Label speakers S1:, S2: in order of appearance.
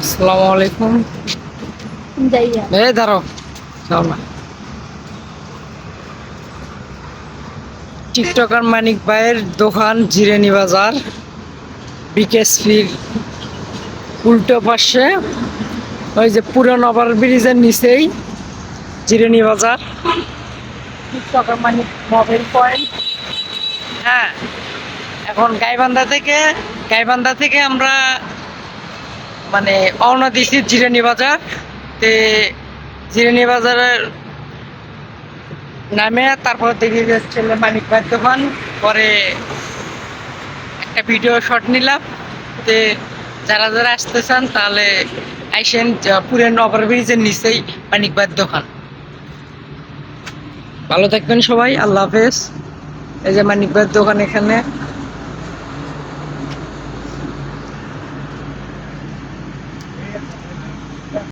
S1: আসসালামু আলাইকুম।
S2: যাইয়া
S1: এই দাঁড়াও, যাও না। টিকটকার মানিক ভাইয়ের দোকান জিরানি বাজার, বিকেএসপির উল্টো পাশে, ওই যে পুরান ওভার ব্রিজের নিচেই জিরানি বাজার। টিকটকার মানিক মোবাইল পয়েন্ট। হ্যাঁ, এখন গাইবান্ধা থেকে আমরা মানে রওনা দিছি জিরানি বাজার। তে জিরানি বাজারের নামে তারপর দেখি যাচ্ছে মানিক ভাইয়ের দোকান। পরে একটা ভিডিও শট নিলাম। তে যারা যারা আসতে চান তাহলে আইসেন, পুরান ওভার ব্রিজের নিচেই মানিক ভাইয়ের দোকান। ভালো থাকবেন সবাই, আল্লাহ হাফেজ। এই যে মানিক ভাইয়ের দোকান এখানে।